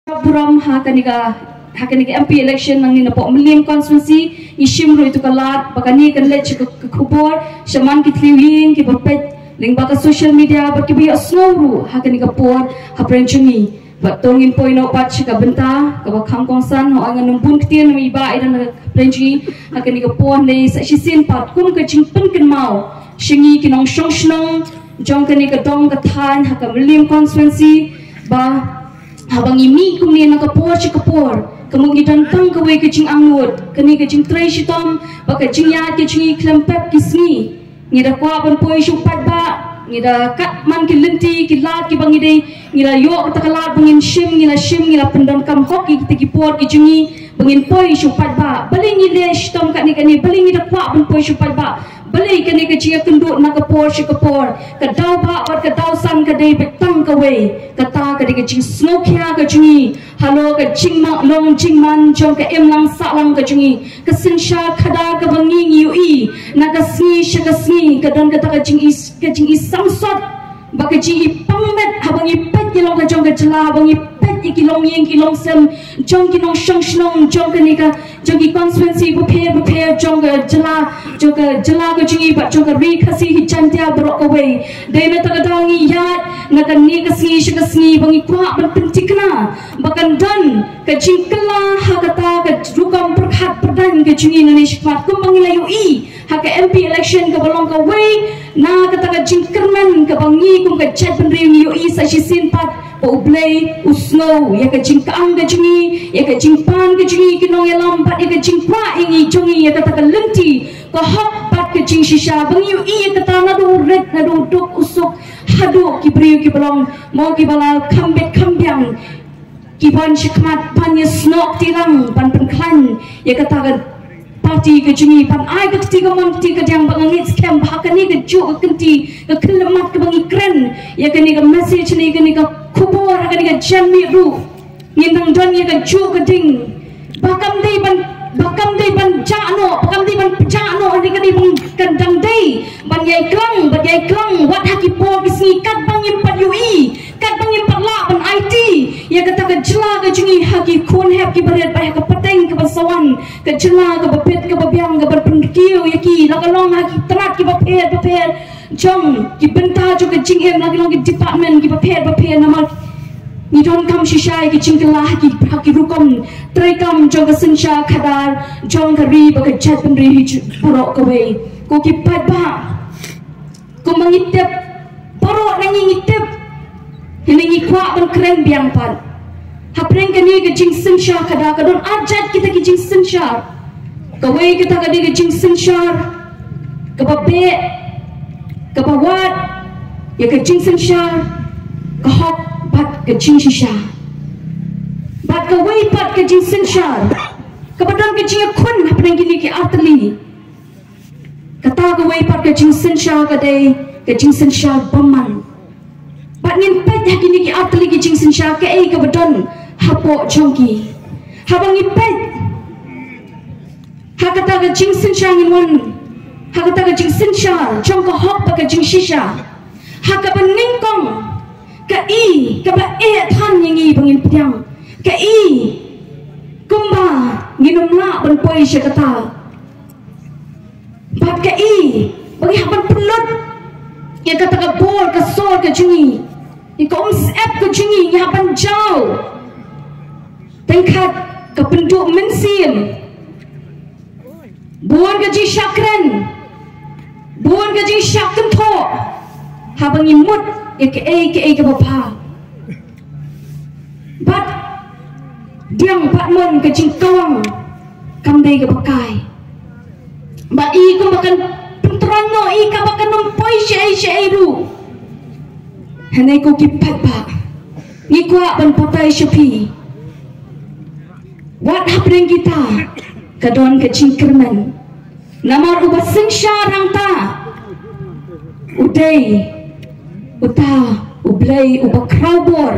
Buram hakaniga MP election nang nina po Mlim constituency ishimro itu kalat bakani kan let kubor shaman ki tliwin ki bapet ling baka social media bakibi asnowru hakaniga por haprenchungi batongin poino pat chika benta ka bakham kongsan ho angan numpun ktien mi ba idan haprenchungi hakaniga por nei sa shisin pat kum ka chingpun kin mau shingi kinong shongshnong jongkani ka dong ka than hakam Mlim constituency ba habang imi kumni nakapor si kapor kemudian tang kawe kecing angwot kini kecing tray sitom baka jingyat kecing klempep kisni ngira kwa pun poi supat ba ngira kat man kilenti kilat ki bangide ngira yo takalat bangin shim ngira pendon kam hoki kita kipor kecing bangin poi supat ba bali ngile sitom kat ni bali ngira kwa pun poi supat ba bali kini kecing kenduk nakapor si kapor kadau ba wat kadau san kadai betang kawe kata kadi kecing snokya kecing halo kecing mak long cing man jong ke em lang sa lang kecing kesinsha khada ka bangi ui nakasni shakasni kadon kata kecing isang sot ba kecing pangmet habangi pet kilong ka jong ka jela bangi pet kilong yeng kilong sem jong kinong shong shnong jong ka nika jong ki constituency prepare jong ka jela kecing ba jong ka ri khasi hi chantia brok away dei na ta dawngi yat nakan ni kasni shakasni bangi kwa pentikna bakan dan kecing kela hakata ke rukam perkhat perdan kecing Indonesia pat kumbangi layu i haka MP election ke balong ka way na kata kecing kerman ke bangi kum ke chat penriu yu i sa shisin pat pa ublay usno ya kecing kaang kecing ya kecing pan kecing kinong ya lambat ya kecing pra ingi jongi ya kata lenti ko hok pat kecing shisha bangi yu i ya kata nadu red nadu duk usuk hadu ki briu ki balong mau ki bala kambet kambyang kiban shikmat pan ya snok tilang pan penklan ya kata parti ke juni pan ai ke tiga mon tiga yang bangit scam bahakani ke ju ke kenti ke kelemat ke bangi keren ya kani ke message ni kani ke kubur kani ke jami ru nindang don ya ke ju ke ding bakam dei ban jano ni kani bang kandang dei ban yai klang wat haki por kisni kat bangim pat ui kat bangim pat la ban IT ya kata ke jela ke juni haki kun hap ki berat bah ke peteng ke basawan ke jela ke bepet ke babiang ke berpengkiu ya ki lakalong haki terat ki bapet jong ki benta jo ke jingem lakalong ki department ki bapet nama ni don kam shishai ki jingkelah haki rukom trekam jong ke sensha khadar jong ke ri ba ke chat penri purok ke we ko ki pat ba ko mangitep poro nangi ngitep hilingi kwa ban keren biang pat hapreng kani ke jing sensha khada kadon ajat kita ke jing sensha kawe kita kadi ke jing sensha ke babe ke bawat ya ke jing sensha ke hok pat ke jing shisha bat kawe pat ke jing sensha ke badan ke jing kun hapreng kini ke atli kata kawe pat ke jing sensha kadai ke jing sensha baman bat ngin pet hakini ki atli ki jing sensha ke ai ke badan hapo chongki habang ipet hakata ke jing sensha ngin hakata ke jing sensha chong ko hok pa ke jing shisha hakaba ningkong ka i ka ba e than ngi bangin pyang ka i kumba nginum la ban poi shakata bat ka i bagi haban pelut ya kata ka bol ka sol ka jingi iko app ka jingi ya haban jauh tengkat ke penduk mensim buan gaji syakran buan gaji syakran to habang imut ya ke bapa bat diang pat mon ke jingkawang kamdai ke pakai ba i ko makan pentrono i ka makan nompoi syai ru hanai ko kipat ba ni kwa ban papai syapi wat hapring kita kadon kecing kerman namar ubat sensha rangta udai uta ublay ubak kraubor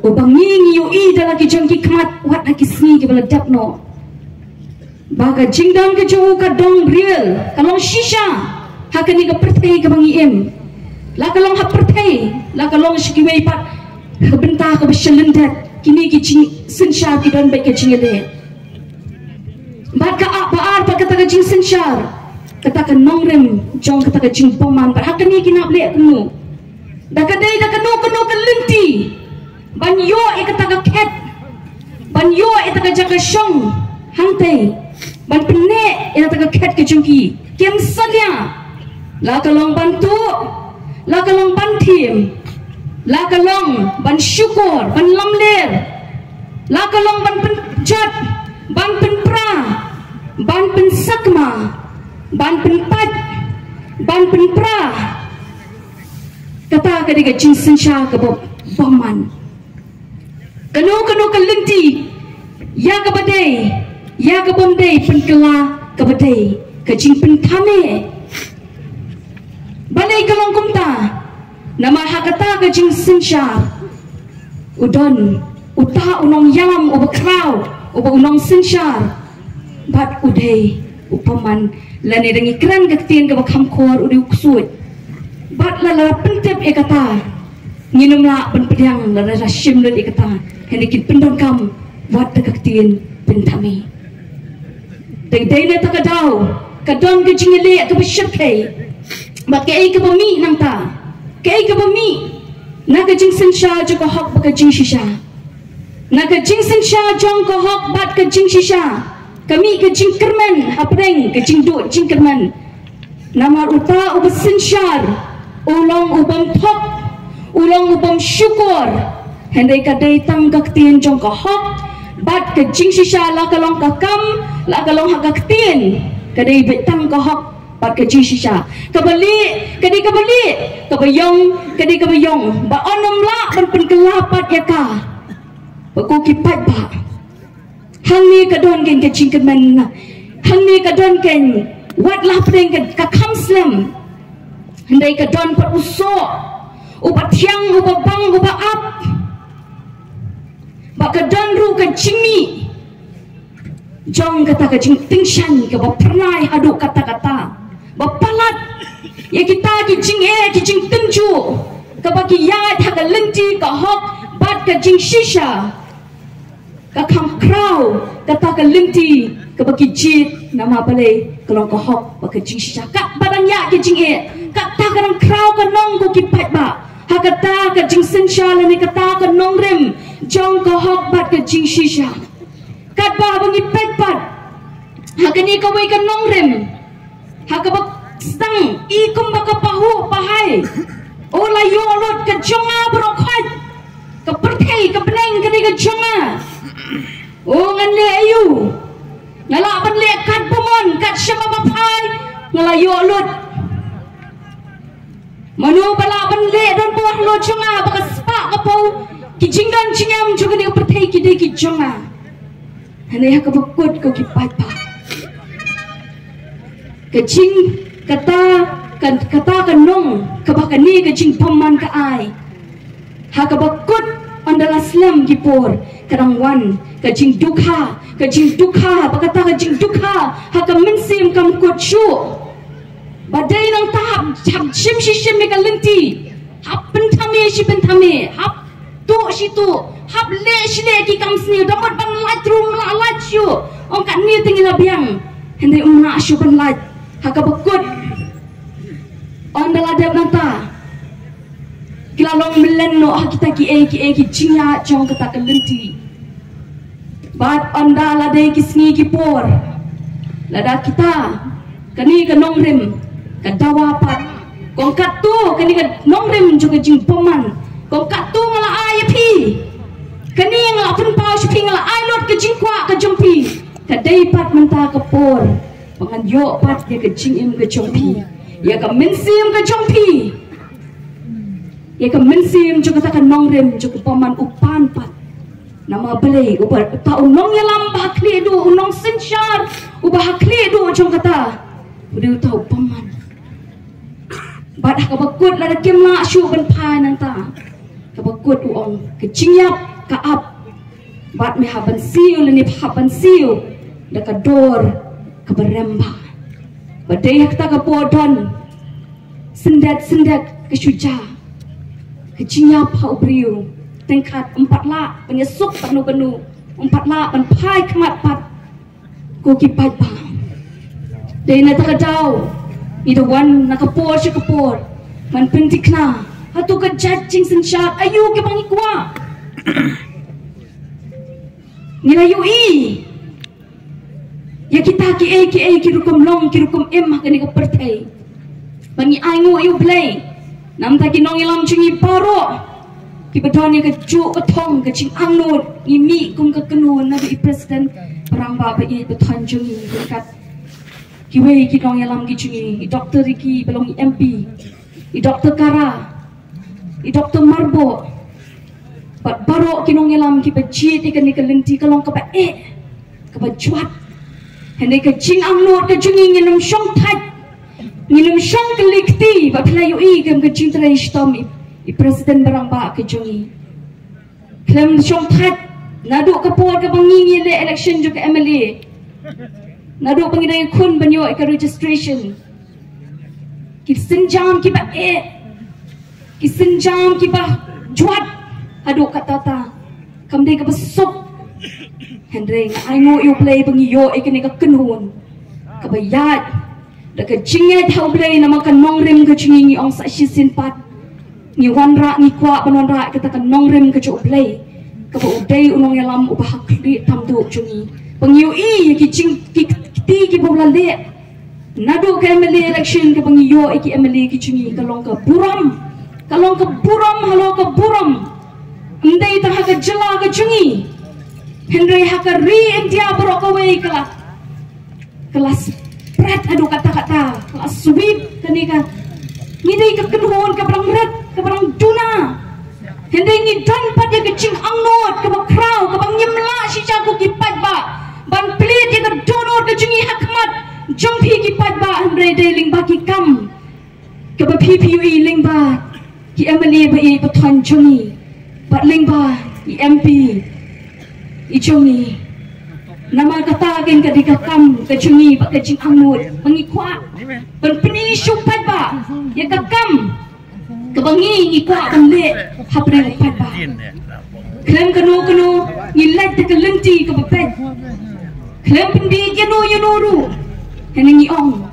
ubang nging ui dalam kijong kikmat wat nakisni ke bala dapno baga jingdang ke jauh ka dong real kalong shisha hakani ka pertai ka bangi em la kalong ha pertai la kalong shikiwei pat benta ka beselendat kini kicing sensyar kidon baik kicing ele bat ka baar pa kata kicing sensyar kata ka nongrem jong kata kicing poman par hakani kinap le kenu da kadai da kenu ka lenti ban yo e kata ka ket ban yo e kata ka jaka shong hangtai ban pene e kata ka ket ke jungki kem salya la kalong bantu la kalong bantim la kalong ban syukur ban lamler la kalong ban penjat ban penpra ban pensakma ban penpat ban penpra kata kadiga jinsen sha ka boman kanu kalenti ya ka badai ya ka bomdai penkela ka badai ka jing pentame balai kalong kumta nama hakata ka jing sinsha udon uta unong yam ubakraw uba unong sinsha bat udai upaman lani dengi kran gaktien ka bakham khor udi uksut bat la pentep ekata nginum la ban pedang la rashim le ekata henikin pendon kam wat gaktien pentami dai na takadaw kadon ka jingile ka bashkai bat kai ka bami nang ta kai ka bami na ka jing sinsha jo ka hok ba ka jing shisha na ka jing sinsha jong ka hok bat ka jing shisha kami ke jing kerman hapreng ke jing do jing kerman nama uta ubas sinsyar ulong ubam thok ulong ubam syukur hendai ka dai tang gaktien jong ka hok bat ke jing shisha la kalong ka kam la kalong hagaktien ka dai betang ka hok bat ke jing shisha kabali kabayong ba onom la ban penkelapat ya ka ba ko kipat ba hang ni kadon ken ke jing kerman hang ni kadon ken wat lah pring ka kamslam hendai kadon pat uso ubat tiang ubat bang ubat ap ba kadon ru ka jingmi jong kata ka jing tingshan ka ba pernai hadu kata-kata ba palat ya kita ki jing tenju ka ba ki ya tha ka lenti ka hok bat ka jing shisha ka kham kraw kata ka lenti ka ba ki jit nama balai kalong ka hok ba ka jing shisha ka badan ya ki jing ka ta ka nang kraw ka nong ko ki pat ba ha ka ta ka jing sensha le ni ka ta ka nong rem jong ka hok bat ka jing shisha kat ba ba ngi pat pat ha ka ni ka wai ka nong rem ha ka ba stang ikum ba ka pahu pahai ola yo lot ka jonga bro khat ka perthai ka bleng ka ni ka jonga o ngan le ayu ngala ban le kat pumon kat syama ba phai ngala yo lot manu bala ban le don buah lo jonga ba ka spa ka pau ki jingdan jingam juga ni ka perthai ki de ki jonga hane ha ka bakut ko ki pat pa ka jing kata kanong kabakani ka jing paman ka ai ha ka bakut andala slam gipor karangwan ka jing dukha bakata ka jing dukha ha ka minsim kam kot shu badai nang tahap shim me ka lenti hap pentame hap tu situ hap le ki kam sni dapat ban lat rum la lat shu ong kan ni tingin biang hendai umna shu ban lat ha ka bakut ondala deb nanta kila long melenno kita ki jinga jong kata kelenti bat ondala de kisngi ki por lada kita kani ka nongrem ka dawapat kong katu kani ka nongrem juga jing poman kong katu ngala ayapi kani ngala pun pau spi ngala ailot ke jing kwa ka jongpi ka deipat menta ka por pangan yo pat dia ke jing im ka jongpi ya ka minsim ka jongpi ya ka minsim juga kata ka nongrem juga poman upan pat nama balai ubah ta unong ya lambah kli du unong sinsyar ubah kli du jong kata udah tahu paman bat ka bakut la kem la shu ban phai nang ta ka bakut uong ke jingyap ka ap bat me haban siu le ni haban siu da ka dor ka beremba badai hak ta ka podon sendat ke syuja ke jingyap ha ubriu tingkat 4 lak penyesuk penuh-penuh 4 lak ban pai kemat pat ko kipat ba dei na takadau ida wan nakapor si kapor man pentikna hatu ka judging sensat ayu ke pangikwa nilayu ya kita ki rukum long ki rukum em kani ka pertai bangi aingu ayu play nam ta ki nong ilam chingi paro ki bedoni ka ju ka thong ka ching angnut imi kum ka kenu na di president perang ba ba i betan jungi kat ki wei ki nong ilam ki chingi doktor ki belong MP i doktor Kara i doktor Marbo bat baro ki nong ilam ki bejit ikan ni ka lenti ka long ka ba ka ba juat hendak ke cing angnut ke jungi nginum syong tat nginum syong ke likti ba pelayu ke cing terai stom i presiden barang ba ke jungi klem syong tat naduk ke por ke bangingi le election juga MLA naduk pengidai kun banyo ke registration ki senjam ki ba ki senjam ki ba juat aduk kata ta kamdai ke besok Hendring, aingo you play bangi yo ikini ka kenhun kabayat da ka jinget how play na makan nongrim ka chingi ong sa sisin pat ni wanra ni kwa banonra kita ka nongrim ka chu play ka ba uday unong yalam ubahak di tamdu chungi bangi yo ki ching ki bobla le nadu ka MLA election ka bangi yo iki MLA ki chingi ka long ka buram halo ka buram ndai ta ka jala ka chingi Henry Hakari India berokawai kelas berat aduh kata-kata kelas sweep kenika ngidai ke kenhon ke perang berat ke perang duna Henry ngidan pada kecing angot ke bakrau ke bang nyemla si jago kipat ba ban pelit ke donor ke jungi hakmat jompi kipat ba Henry deling bagi kam ke ba PPUE ling ba ki MLA ba i beton jungi ba ling ba i MP Icungi nama kata agen ke dikakam ke cungi bak ke cing angut mengikuat penpeni syupat ba ya kakam ke bangi ngikuat balik hapre upat ba klem kenu ngilat ke lenti ke bepet klem pendi yanu ru hene ngi ong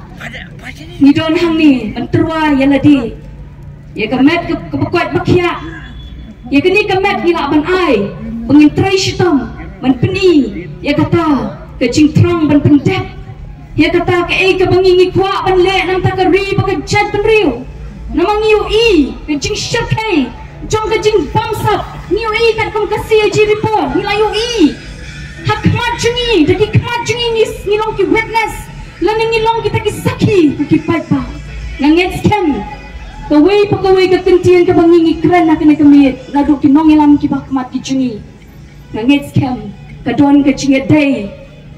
ni don hang ni benterwa ya ladi ya kemet ke bekuat bakia ya kini kemet ngila ban ai pengintrai shitam man peni ya kata ke cing trong ban pendek ya kata ke bangi ngikwa ban le nam ta ka ri ba ka chat ban riu namang yu ke cing syarkai jong ke cing bamsap niu kat kom ka si ji report nilayu hakmat jungi daki kmat jungi ni long ki witness laning ni long kita ki saki ki pai pa nganget scam kawai ka kentian ka bangi ngikran na kena kemit nadu ki nong elam ki bakmat ki jungi ngangit scam kadon ke cinget day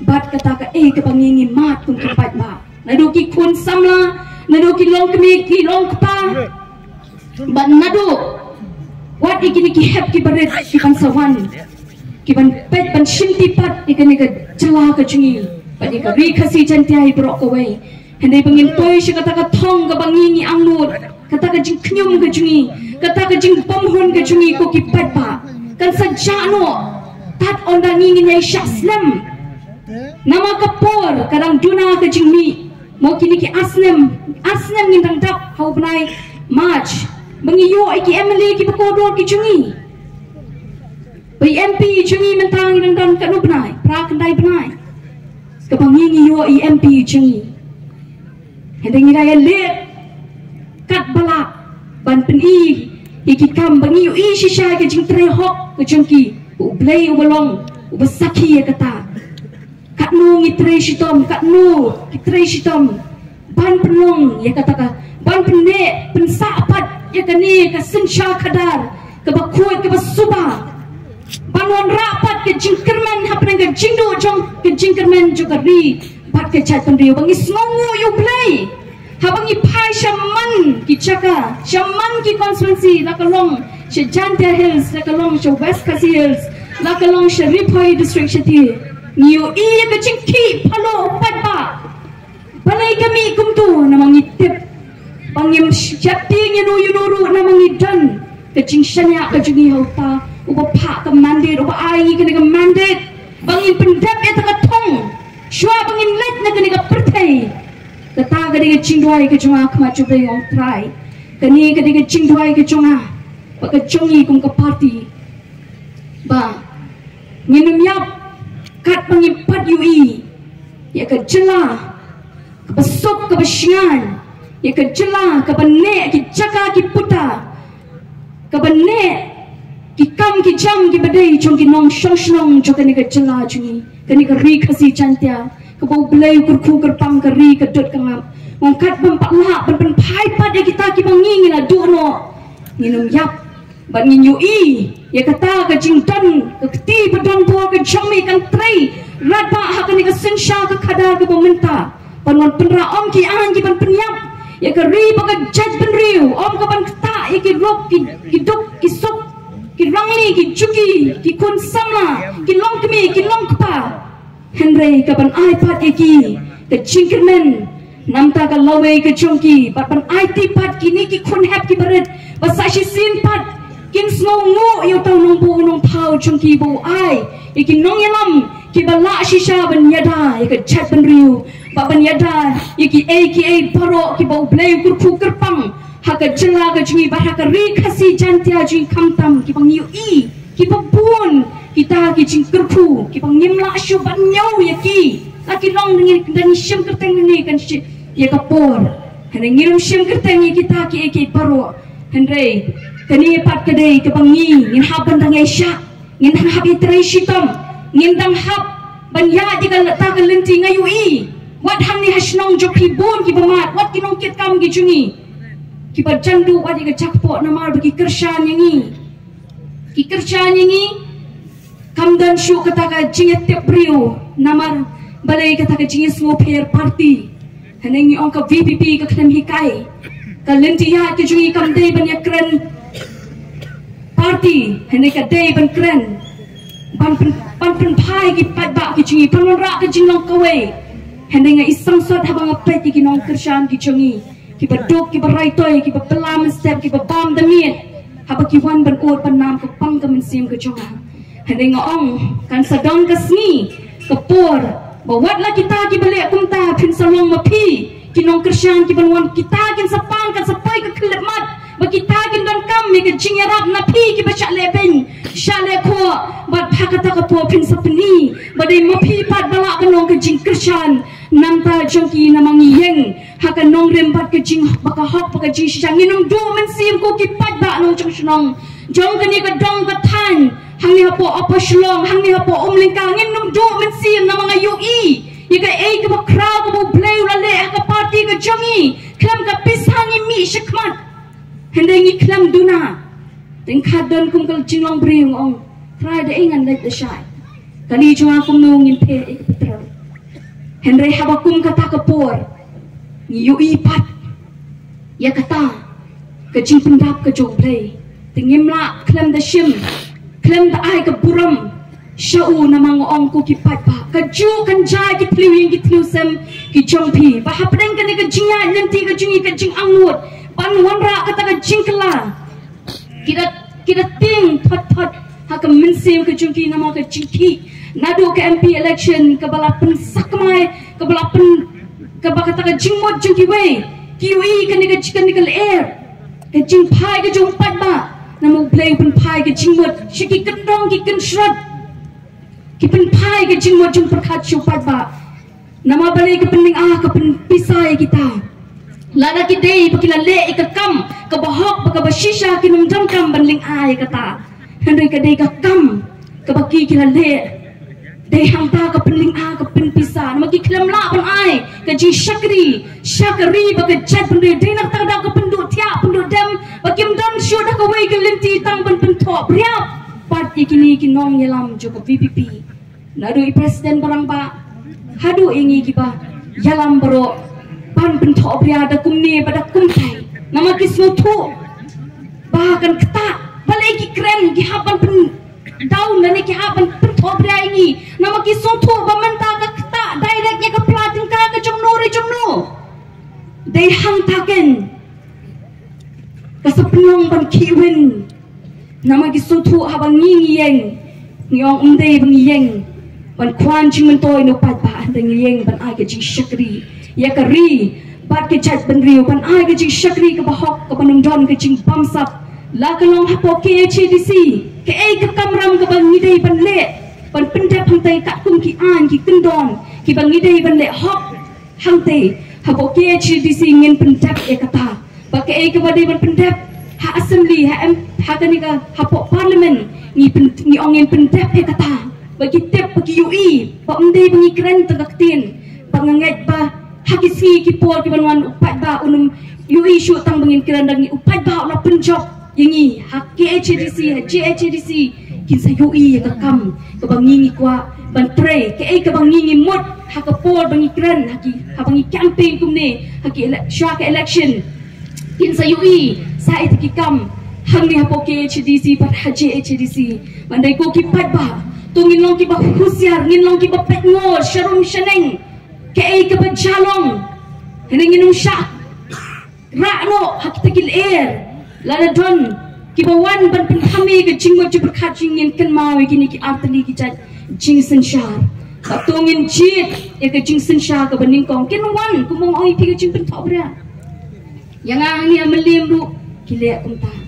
bat kata ka ke bangingi mat kun kepat ba nadu ki kun samla nadu ki long kemi ki long kpa ban nadu wat ikini ki hep ki baret ki ban sawan ki ban pet ban shinti pat ikani ka jala ka cingi ban ka ri khasi jantiai brok away hendai bangin toy shi kata ka thong ka bangingi angnut kata ka jing knyum ka cingi kata ka jing pomhon ka cingi ko ki pat ba kan sajano tat onda ngingin yai syaslam nama kapor kadang duna ke jingmi mau kini ki asnem ngintang dap hau benai march mengiyo iki MLA ki pekodor ki jungi bai MP jungi mentang ngintang dan kanu benai pra kendai benai kebangi ngiyo i MP jungi hendeng ngira le kat balak ban peni iki kam bangi i shisha ke jing trehok ke jungki ublay ubalong ubasaki ya kata katnu ngitrei shitom katnu kitrei shitom ban penong ya kata ka ban penne pensapat ya kani ka sensha kadar ke bakui ke basuba banwan rapat ke jingkerman hapren ke jingdo jong ke jingkerman juga ri bat ke chat pendriu bangi snongu ublay habangi pai shaman ki chaka shaman ki constituency lakalong Jantia Hills, lakalong sa West Khasi Hills, lakalong sa Ripoy District Shati. Niyo iya kacingki palo padba. Balay kami kumto na mangitip. Pangim syati yunuru na mangidan. Kacing syanya kajungi hauta uba pak ke mandate uba ai kena ke mandate bangin pendap eta ka thong shwa bangin let na kena ka perthai kata kena chingdwai ke chunga khma chupe ong try kani kena chingdwai ke chunga ba ka chungi kum ka party ba nginum yap kat bangin pat UI ya ka jela ka besok ka besyan ya ka jela ka bane ki jaka ki puta ka bane ki kam ki jam ki badai chong ki nong shong cho kani ka jela chungi kani ka ri khasi chantia ka bau blai kur khu kar pang ka ri ka dot ka ngam mong kat bam pak la ban phai pat ya kita ki bangi ngina du no nginum yap ban ngin UI ya kata ka jing don ka ti badon po ka chami kan trai rat ba ha kani ka sensha ka khada ka bomenta panon penra om ki an ki ban penyap ya ka ri ba ka judge ban riu om ka ban kata ya ki rok ki dok ki sok ki rangli ki chuki ki kon sama ki long kmi ki long kpa henry ka ban ai pat ki ka chingkermen namta ka lawe ka chongki ban IT pat ki ni ki kon hap ki baret ba sa shi sin pat kin snow ngo yo tau nong bu nong pau chongki bu ai ki nong yalam ki bala shisha ban yada ka chat ban riu ba ban yada ki aka paro ki bau blay kur khu kerpang haka jela ka jungi ba haka ri khasi jantia jing kamtam ki bang UI ki babun kita ki jing kerpu ki bang nimla shu ban nyau ya ki laki long dengan shim kerteng ni kan ya ka por hene ngirum shim kerteng ni kita ki aka paro henry kani pat kadai ke bangi ngin haban dang Asia ngin hab itrai shitam ngin dang hab ban ya jika ta ka lenti ngai UI wat ham ni hasnong joki bon ki bamat wat ki nong kit kam ki jungi ki berjandu wadi ke cakpo namar bagi kershan yangi ki kershan yangi kamdan shu kata ka jinget tep brio namar balai kata ka jinget semua pair party hanengi ong ka VPP ka klan hikai ka lenti ya ki jungi kam dei ban ya kren party haneng ka dei ban kren ban phai ki pat ba ki jungi pan ra ka jinglong kawe haneng isang sot habang apet ki nong kershan ki jungi ki badok ki barai toy ki balam step ki babam damit haba ki wan ban ot ban nam ka pang ka min sim ka chonga haneng ong kan sadong ka sni ka por bawat la kita ki balik kumta phin salong mapi ki nong kershan ki ban wan kita kin sapan kan sapai ka klep mat ba kita kin don kam mi ka jingarap na pi ki ba chale ben chale ko ba phakata ka po phin sapni ba dei mapi pat bala ka nong ka jing kershan namta jongki namang yeng haka nong rembat ke jing baka hok baka jing shang nginum do men sim ko ki pat ba nong chong shnong jong kani ka dong ka than hang ni hapo apa shlong hang ni hapo lingka nginum do men sim namang UI yika ei ka ba kra ka bo play ra le ka party ka jongi klam ka pisangi mi shikmat hendengi klam duna ting khadon kum kal jinglong bring ong try the ingan let the shy kani chwa kum nong in pe ek petra henry habakum kata kapor ni UI pat ya kata ke jing pendap ke jong play tingimla klam da shim klam da ai ka buram shau namang ong ko ki pat pa ka ju kan ja ki tliwing ki tlusem ki jong pi ba hapdeng kan ka jinga nanti ka jingi ka jing angut pan wanra kata ka jing kala kita ting thot haka minsim ka jong ki namang ka jing ki nado ke MP election ke balapan sakmai ke balapan ke bakata ke jingmot jingki wei kiwi kan ni air ke jing pai ke jong pat ba namu play pun pai ke jingmot shiki kendong ki ken shrat ki pun pai ke jingmot jong perkhat chu pat ba nama balai ke pening ke pen pisai kita lada ki dei pakila le ke kam ke bahok ke bashisha ki num jam kam banling ai kata henry ke dei ke kam ke baki kila le dei hangta ka penling ka pen pisan magi klam la ban ai ka ji shakri ba ka chat ban dei nak ta da ka pendu tia pendu dem ba kim don shu da ka wei ka linti tang ban pen thop riap parti kini ki nong yelam jo ka VPP nadu i presiden barang ba hadu ingi ki ba yalam bro pan pen thop ria da kumni ba da kumtai nama ki smutu ba kan kta balai ki kren ki haban pen daun nani ki haban pen thop ria ingi nama ki sotu bamanta ka kta direct ya ka platin ka jomno dei hang taken ka sapnong ban kiwin nama ki sutu habang ngiyeng ngiyong bang yeng ban kwan jing mentoi no pat ba andang yeng ban ai ke jing shakri ya kari bat ke chat ban riu ban ai ke jing shakri ke bahok ke banung don ke jing bamsap la kalong hapo ke HDC ke ai ke kamram ke bang ngidei ban le ban pendap hantai kat kum ki an ki kendon ki bang ngidei ban le hok hantai hapo ke HDC ngin pendap e kata ba ke ai ke badai ban pendap ha assembly ha kanika hapo parliament ni ongin pendap e kata bagi tep bagi UI ba umdei bangi keren tagaktin panganget ba hakisi ki por ki banwan upat ba unum UI shu tang bangin keren dangi upat ba la penjob yangi hak HDC ha JHDC kin sa UI ka kam ka bangi ni kwa ban pre ke ai ka bangi ni mot ha ka por bangi keren haki ha bangi campaign kumne haki election kin sa UI sa it ki kam hang ni hapo ke HDC pat haji HDC mandai ko ki pat ba tu ngin long ki ba husiar ngin long ki ba pet ngor sharum shaneng ke ai ke ba jalong hene ngin syak ra no hak takil air lana don ki ba wan ban pen khami ke jingmo ju berkhat jingin kan mawi kini ki artli ki chat jing senshar ba tu ngin jit e ke jing senshar ke baning kong kin wan ku mong oi pi ke jing pen thobra yang ang ni amelim ru kile kumta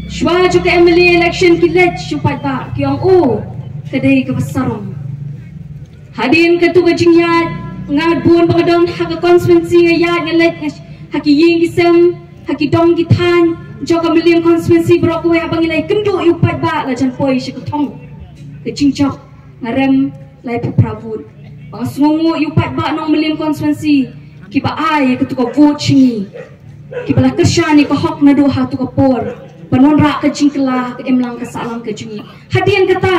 Shwa juga MLA election kilet syupat ba kiong o kadai ke besarong. Hadin ketua jingyat ngat bun bangadong hak konstituensi ngayat ngelet haki ying gisem haki dong gitan joka meliam konstituensi berokwe abang ilai kendu yupat ba la jan poi syekutong ke jingchok ngarem lai pravut bang sungu yupat ba nong meliam konstituensi kiba ai ketua vote chingi kiba la kersyani ko hok nadu ha tu ko por penonrak ke jingkela ke emlang ke salang ke jingi hadian kata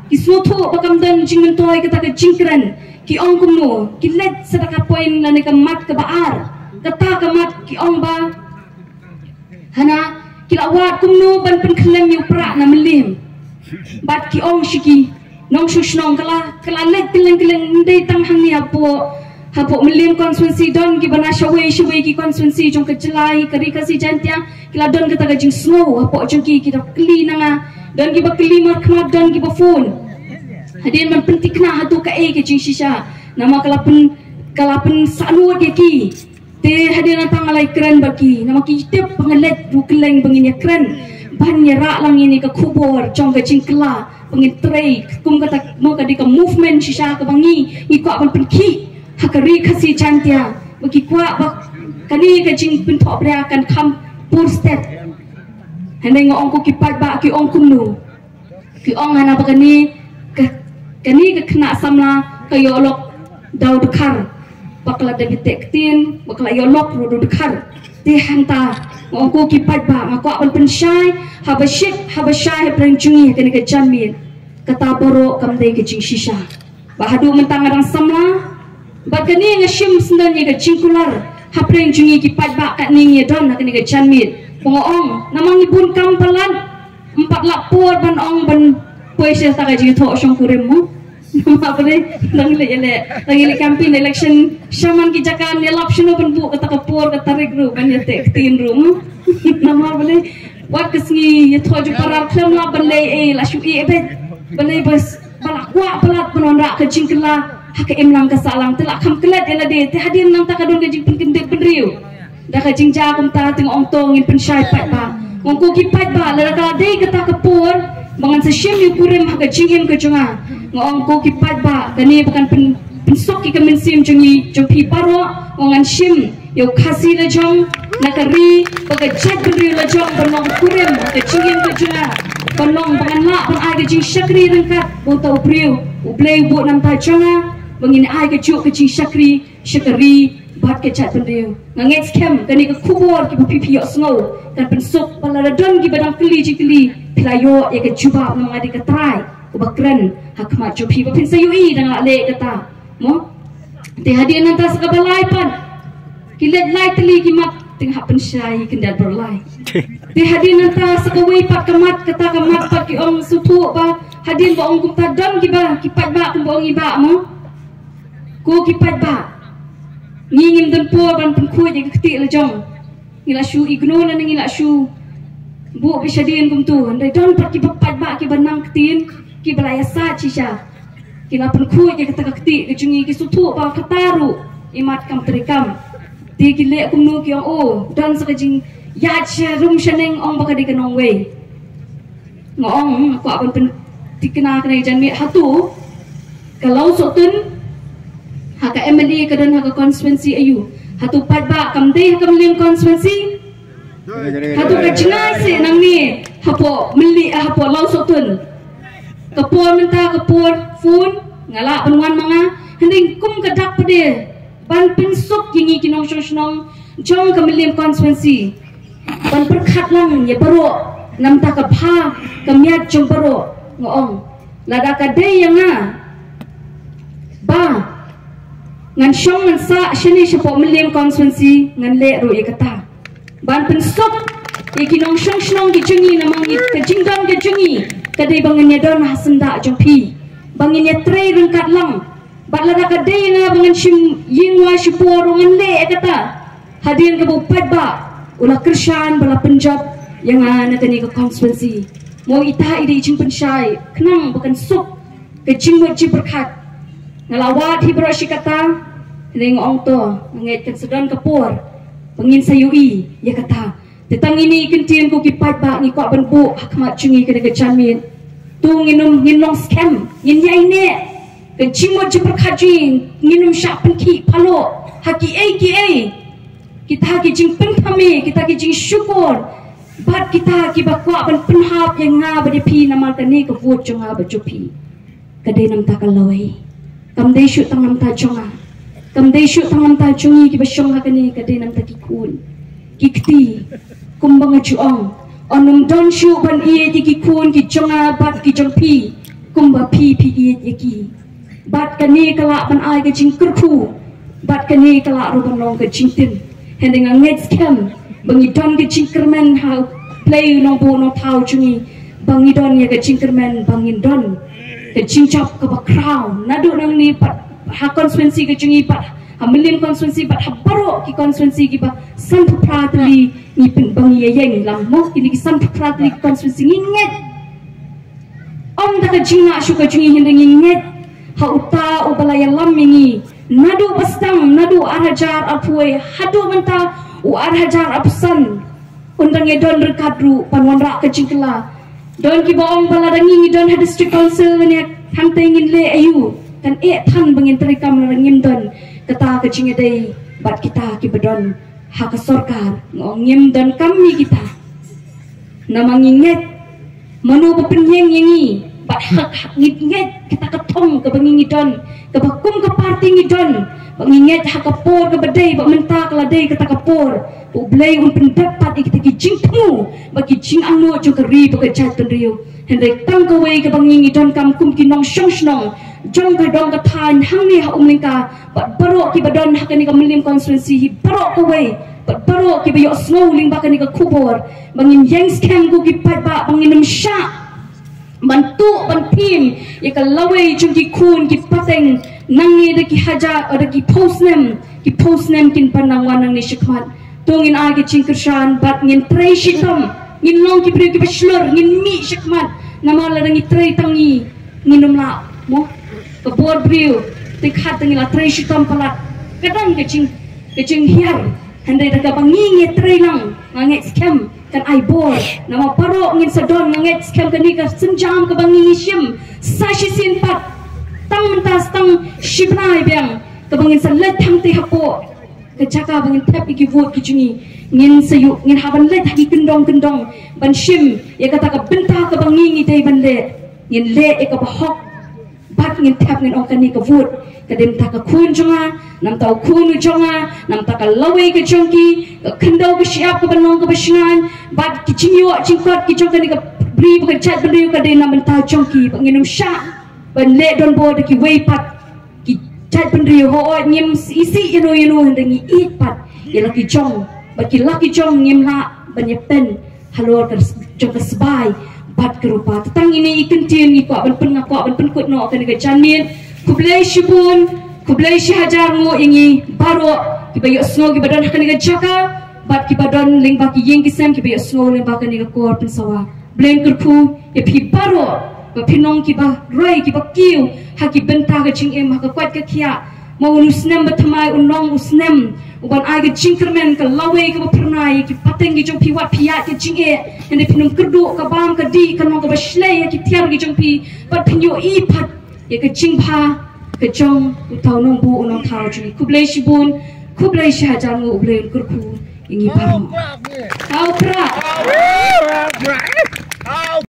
ki sutu bakam dan jing mentoi kata ke jingkren ki ong kumno ki let sedaka poin lane ke mat ke baar kata ke mat ki ong ba hana ki lawat kumno ban pen klem yu pra na melim bat ki ong shiki nong shush nong kala let keleng ndei tang hang ni hapo melim konstituensi don ki bana shawei ki konstituensi jong ke jelai kari kasi jantia kila don kata gajing snow hapo jong ki kita kli nanga don ki ba kli mar khmat don ki ba phone hadin man pentikna hatu ka e ke jing shisha nama kalapen sanu ke ki te hadin tang alai keren baki nama ki tep pengelet du keleng benginya keren ban ra lang ini ke kubor jong ke jing kla pengin trei kum kata mo ka di ka movement shisha ke bangi ni ko ban penki hakari kasi chantia bagi kwa bak kani ka jing pin thop ra kan kham pur step hande ngo ongko kipat ba ki ong kumnu ki ong hana bakani kani ka khna samla ka yolok daw dekhar bakla de tektin bakla yolok ro dekhar te hanta ongko kipat ba mako apun pensyai habashai prenjungi kani ka jamin kata boro kamde ke jing shisha bahadu mentang arang samla bakani ngashim sendanya ke jingkular hapreng jungi ki padba kat ningi don nak ni ke janmit pongong namang ibun kampalan 4 lapor ban ong ban poise ta ka ji tho shong kurim mo nama boleh lagi le campaign election shaman ki jakan ne option ban bu kata kapor kata regru ban ya tek tin room nama boleh wat kesngi ya tho ju parar khlem la ban le e la shu e bet ban le bas balak wa balat penonra ke jingkela hak emlang ka salang telak kham kelat ela de te hadin nang ta kadon ke jing pendek penriu da ka jing ja kum ta ting ong tong in pensyai pat ba ngong ko ki pat ba la ka de ka ta kapur bangan sa shim yu kurim hak jingim ke junga ngong ko ki pat ba kani bukan pensok ki kemen sim jungi jopi paro ngongan shim yo khasi la jong nakari baka chat penriu la jong banong kurim hak jingim ke junga banong bangan la ban ai ke jing shakri rengkat botau priu ublei bu nam ta jonga bangin ai ke cuk ke jing shakri bat ke chat pendiu ngangek scam kani ke kubor ki pipi yo snow kan pensuk pala don ki badang kli jikli playo ya ke juba mangadi ke trai ubakren hakmat jopi ba pinsa yui dang le kata mo te hadian nanta sakabalai pan kilet lai tli ki mat ting hapen syai kendal berlai te hadian nanta sakawai pat kamat kata kamat pat ki ong sutu ba hadin ba ong kumta don ki ba ki pat ba kum ong iba mo ko ki pat ba ngingim dan por ban pen khu je kti la jong ngila shu igno na ngila shu bu bisa diin kum tu andai don pergi bapat ba ki banang ketin ki balaya sa cisha ki na pen khu ki kata kati ki jungi ki sutu ba kataru imat kam terikam ti ki le kum nu ki o don sakajing ya cha rum shaneng ong ba ka di kanong we ngong ko aban pen tikena kena jan mi hatu kalau sotun haka MLA kadon haka constituency ayu hatu padba kamde haka mlim constituency hatu kajnai se nang ni hapo mili hapo lau sotun kapor minta kapor phone ngala penwan manga hending kum kadak pade ban pinsuk yingi kinong shong jong kamlim constituency ban perkhat lang ye baro nam ta ka pha kamyat jong baro ngong lada ka de yanga ba ngan shong ngan sa shini shapo mlim constituency ngan le ro e kata ban pen sok e kinong shong ki jungi namang i ka jingdam ke jungi kadai bangan ne don hasanda jong pi bangin ne tre rung kat lang bat lada ka de nga bangan shim yingwa shipo ro ngan le e kata hadin ka bu pat ba ula krishan bala punjab yang ana kani ka constituency mo ita ide jing pensyai kenang bukan sok ke jingwa ji berkat ngalawat hibra shikata ning ong to nget kan sedon kapur pengin sayui ya kata tetang ini kentien ko kipat ba ni ko ban bu hakmat chungi kena kecamin tu nginum scam ngin yai ne ke jingmo ji berkhaji nginum syak penki palo haki ai kita ki jing penthame kita ki jing syukur bat kita ki bakwa ban penhap yang nga bade pi namal kani ko vot jonga ba jopi kadai nam ta kalawai kam dei shu tang nam ta jonga kam dei shu tang nam ta chungi ki basyong hakani kadai nam ta ki kun kikti kumbang chuong onum don shu ban iye ki kun ki jonga bat ki jongpi kumba pi iye ki bat kani kala ban ai ke jing kurku bat kani kala ro ban long ke jingtin hending nget scam bangi don ke jingkermen how play no bo no thau chungi bangi don ye ke jingkermen bangin don ke jingchap ke ba crown nadu nang ni pat ha constituency ke chungi pat ha milim constituency pat ha baro ki constituency ki ba san pratli ni pin bangi ye yeng lam mo ki ni san pratli constituency nget om da ke jinga shu ke chungi hending nget ha uta ubalaya lam mingi nadu bastang nadu arhajar apuai hadu menta u arhajar apsan undang ye don rekadru panwan rak kecingkela don ki baong baladangi ni don district council ni tham tengin le ayu kan than bangin terikam ngim don kata kecing dei bat kita ki bedon hak sarkar ngim don kami kita namang inget manu pepenyeng yangi bat hak nginget kita ketong ke bangi don ke bakum ke parti ngidon banginget hak kapor ke bedai bak mentak ladai kata kapor ublay un pendapat kita ki jingmu bagi jing anu jokeri bekerja tenriu hendai tang ke wei ke bangi ngidon kam kum ki nong shong jong ka dong ka than hang ni ha umlingka bat barok ki badon hak ni ka milim constituency hi barok ke wei bat barok ki bayo snow ling bak ni ka kubor bangin yang scam ku ki pat ba bangin sha bantu bantim ya kalawai jungki kun ki pateng nangi de ki haja ada ki postnem kin panang wanang ni shikmat tungin age cingkershan bat ngin trei shitam ngin long ki bri ki beslor ngin mi shikmat namala ngi trei tangi nginum la mo ke bor briu tik hat ngi la trei shitam palat kadang ke cing hiar handai daga bangi ngi trei lang nganget scam kan ai bor nama paro ngin sadon nganget scam kani ka senjam ke bangi shim sashi sin pat tang mentas tang shibnai bang ke bangin salet thang te hapo ke jaka bangin tap ki vote ki jungi ngin sayu ngin haban let haki kendong ban shim ya kata ka benta ke bangi ngi dei ban le ngin le e ka bahok bat ngin tap ngin okani ka vote kadem ta ka kun jonga nam tau kun jonga nam ta ka lawai ke jongki kendau ke siap ke banong ke basingan bat ki cingyo cingkot ki jongka ni ka bri ke chat bri ka de nam ta jongki banginum sha ban le don bo de ki wei pat ki chat bri ho nyim isi ino hendangi it pat ya laki jong ba ki laki jong nyim la ban ye pen halor ke jong ke sbai bat ke rupa tang ini ikan tien ni ko ban pen ngako ban pen kut no kan ke jamin kublai shibun kublai shahajar ngo ingi baro ki bayo sno ki badan kan ke jaka bat ki badon ling ba ki yeng ki sem ki be slow ling ba ka ni ka kor pin sawa blame kurku ya phi baro ba pinong ki ba roi ki ba kiu ha ki benta ka ching em ha ka kwat ka khia mau usnem ba thamai unong usnem uban ai ka chingkermen ka lawe ka ba pernai ki pateng ki jong phi wat phi ya ki ching e ende pinum kerdu ka bam ka di ka nong ka ba shlei ki tiar ki jong phi ba pinyo I phat ya ka ching pha ka jong utau nong bu unong thau chui kublei shibun kublei shahajan ngu ublei kurku ingi paro. Kau prak.